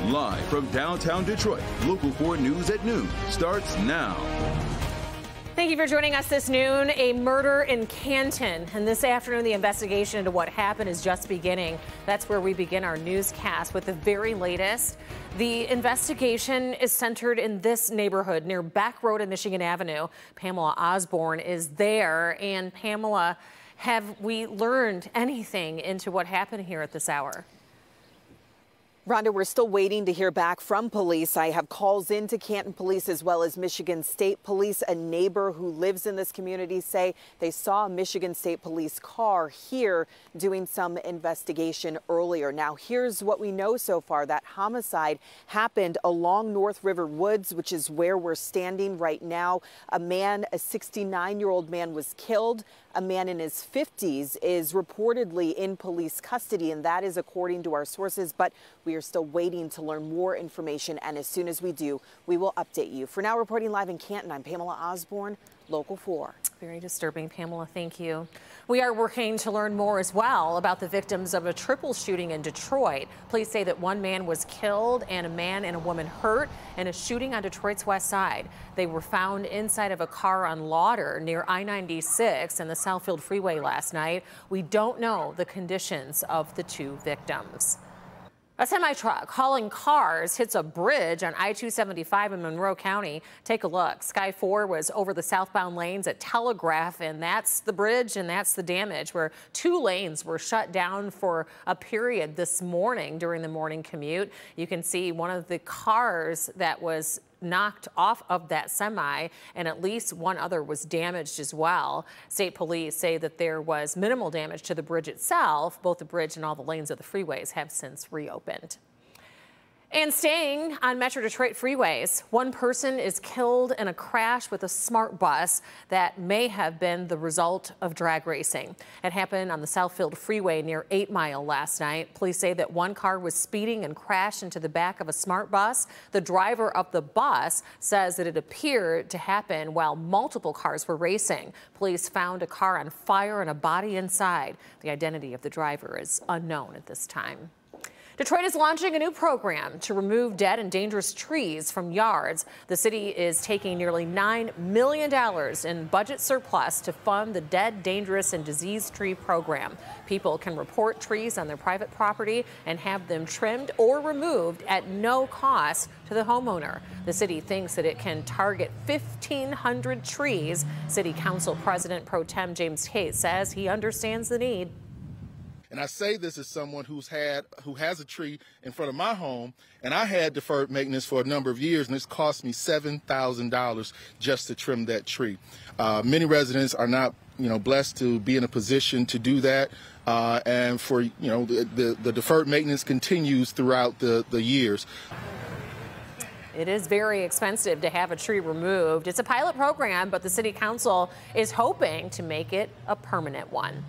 Live from downtown Detroit, Local 4 News at noon starts now. Thank you for joining us this noon. A murder in Canton. And this afternoon, the investigation into what happened is just beginning. That's where we begin our newscast with the very latest. The investigation is centered in this neighborhood near Beck Road and Michigan Avenue. Pamela Osborne is there. And Pamela, have we learned anything into what happened here at this hour? Rhonda, we're still waiting to hear back from police. I have calls into Canton Police as well as Michigan State Police. A neighbor who lives in this community say they saw a Michigan State Police car here doing some investigation earlier. Now, here's what we know so far. That homicide happened along North River Woods, which is where we're standing right now. A 69-year-old man was killed. A man in his 50s is reportedly in police custody, and that is according to our sources. But we are still waiting to learn more information, and as soon as we do, we will update you. For now, reporting live in Canton, I'm Pamela Osborne, Local 4. Very disturbing, Pamela. Thank you. We are working to learn more as well about the victims of a triple shooting in Detroit. Police say that one man was killed and a man and a woman hurt in a shooting on Detroit's west side. They were found inside of a car on Lauder near I-96 and the Southfield Freeway last night. We don't know the conditions of the two victims. A semi-truck hauling cars hits a bridge on I-275 in Monroe County. Take a look. Sky 4 was over the southbound lanes at Telegraph, and that's the bridge and that's the damage, where two lanes were shut down for a period this morning during the morning commute. You can see one of the cars that was knocked off of that semi, and at least one other was damaged as well. State police say that there was minimal damage to the bridge itself. Both the bridge and all the lanes of the freeways have since reopened. And staying on Metro Detroit freeways, one person is killed in a crash with a smart bus that may have been the result of drag racing. It happened on the Southfield Freeway near 8 Mile last night. Police say that one car was speeding and crashed into the back of a smart bus. The driver of the bus says that it appeared to happen while multiple cars were racing. Police found a car on fire and a body inside. The identity of the driver is unknown at this time. Detroit is launching a new program to remove dead and dangerous trees from yards. The city is taking nearly $9 million in budget surplus to fund the Dead, Dangerous, and Diseased Tree program. People can report trees on their private property and have them trimmed or removed at no cost to the homeowner. The city thinks that it can target 1,500 trees. City Council President Pro Tem James Tate says he understands the need. And I say this as someone who has a tree in front of my home, and I had deferred maintenance for a number of years, and it's cost me $7,000 just to trim that tree. Many residents are not, blessed to be in a position to do that, and for the deferred maintenance continues throughout the years. It is very expensive to have a tree removed. It's a pilot program, but the City Council is hoping to make it a permanent one.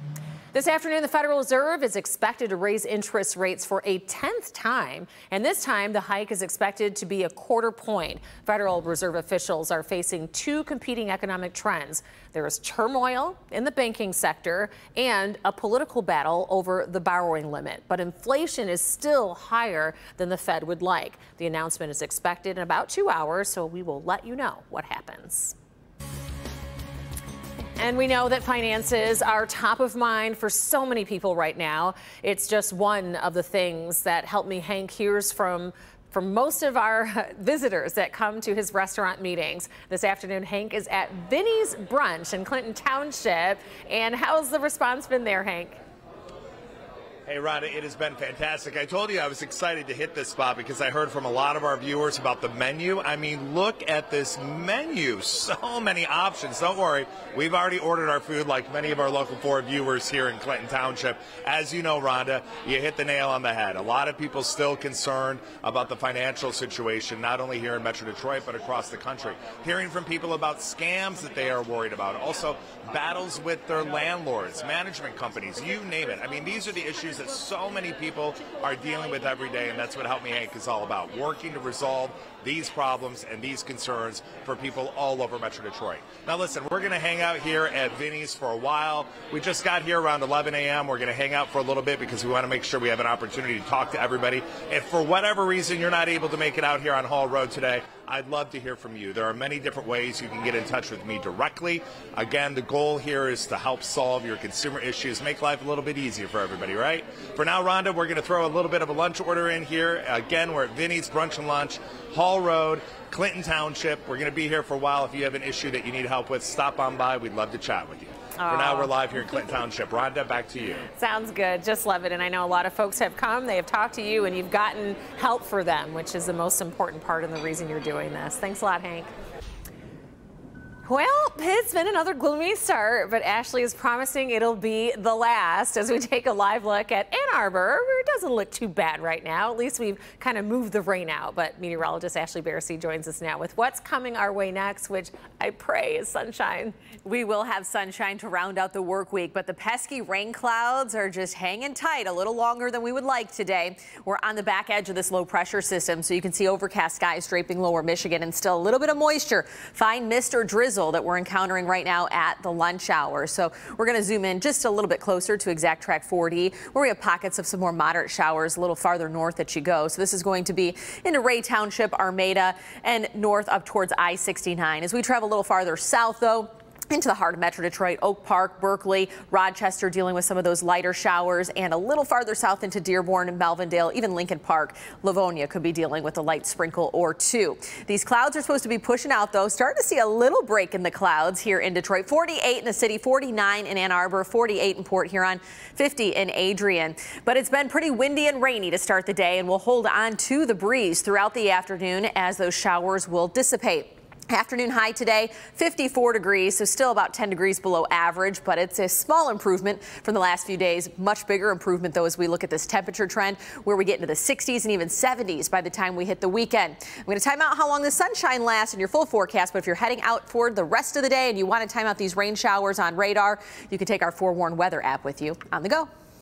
This afternoon, the Federal Reserve is expected to raise interest rates for a 10th time, and this time the hike is expected to be a quarter point. Federal Reserve officials are facing two competing economic trends. There is turmoil in the banking sector and a political battle over the borrowing limit, but inflation is still higher than the Fed would like. The announcement is expected in about 2 hours, so we will let you know what happens. And we know that finances are top of mind for so many people right now. It's just one of the things that Help Me Hank hears from most of our visitors that come to his restaurant meetings. This afternoon, Hank is at Vinny's Brunch in Clinton Township. And how's the response been there, Hank? Hey, Rhonda, it has been fantastic. I told you I was excited to hit this spot because I heard from a lot of our viewers about the menu. I mean, look at this menu. So many options. Don't worry. We've already ordered our food like many of our Local 4 viewers here in Clinton Township. As you know, Rhonda, you hit the nail on the head. A lot of people still concerned about the financial situation, not only here in Metro Detroit, but across the country. Hearing from people about scams that they are worried about. Also, battles with their landlords, management companies, you name it. I mean, these are the issues issues that so many people are dealing with every day, and that's what Help Me Hank is all about, working to resolve these problems and these concerns for people all over Metro Detroit. Now listen, we're going to hang out here at Vinny's for a while. We just got here around 11 a.m. We're going to hang out for a little bit because we want to make sure we have an opportunity to talk to everybody. If for whatever reason you're not able to make it out here on Hall Road today, I'd love to hear from you. There are many different ways you can get in touch with me directly. Again, the goal here is to help solve your consumer issues, make life a little bit easier for everybody, right? For now, Rhonda, we're going to throw a little bit of a lunch order in here. Again, we're at Vinny's Brunch and Lunch, Hall Road, Clinton Township. We're going to be here for a while. If you have an issue that you need help with, stop on by. We'd love to chat with you. For now, we're live here in Clinton Township. Rhonda, back to you. Sounds good. Just love it. And I know a lot of folks have come, they have talked to you, and you've gotten help for them, which is the most important part and the reason you're doing this. Thanks a lot, Hank. Well, it's been another gloomy start, but Ashley is promising it'll be the last as we take a live look at Ann Arbor, where it doesn't look too bad right now. At least we've kind of moved the rain out. But meteorologist Ashley Barcy joins us now with what's coming our way next, which I pray is sunshine. We will have sunshine to round out the work week, but the pesky rain clouds are just hanging tight a little longer than we would like today. We're on the back edge of this low pressure system, so you can see overcast skies draping lower Michigan and still a little bit of moisture, fine mist or drizzle that we're encountering right now at the lunch hour. So we're going to zoom in just a little bit closer to exact track 40, where we have pockets of some more moderate showers a little farther north that you go. So this is going to be into Ray Township, Armada, and north up towards I-69. As we travel a little farther south, though, into the heart of Metro Detroit, Oak Park, Berkeley, Rochester dealing with some of those lighter showers, and a little farther south into Dearborn and Melvindale, even Lincoln Park, Livonia could be dealing with a light sprinkle or two. These clouds are supposed to be pushing out, though. Starting to see a little break in the clouds here in Detroit. 48 in the city, 49 in Ann Arbor, 48 in Port Huron, 50 in Adrian. But it's been pretty windy and rainy to start the day, and we'll hold on to the breeze throughout the afternoon as those showers will dissipate. Afternoon high today, 54 degrees, so still about 10 degrees below average, but it's a small improvement from the last few days. Much bigger improvement, though, as we look at this temperature trend, where we get into the 60s and even 70s by the time we hit the weekend. I'm going to time out how long the sunshine lasts in your full forecast, but if you're heading out for the rest of the day and you want to time out these rain showers on radar, you can take our Forewarn Weather app with you on the go.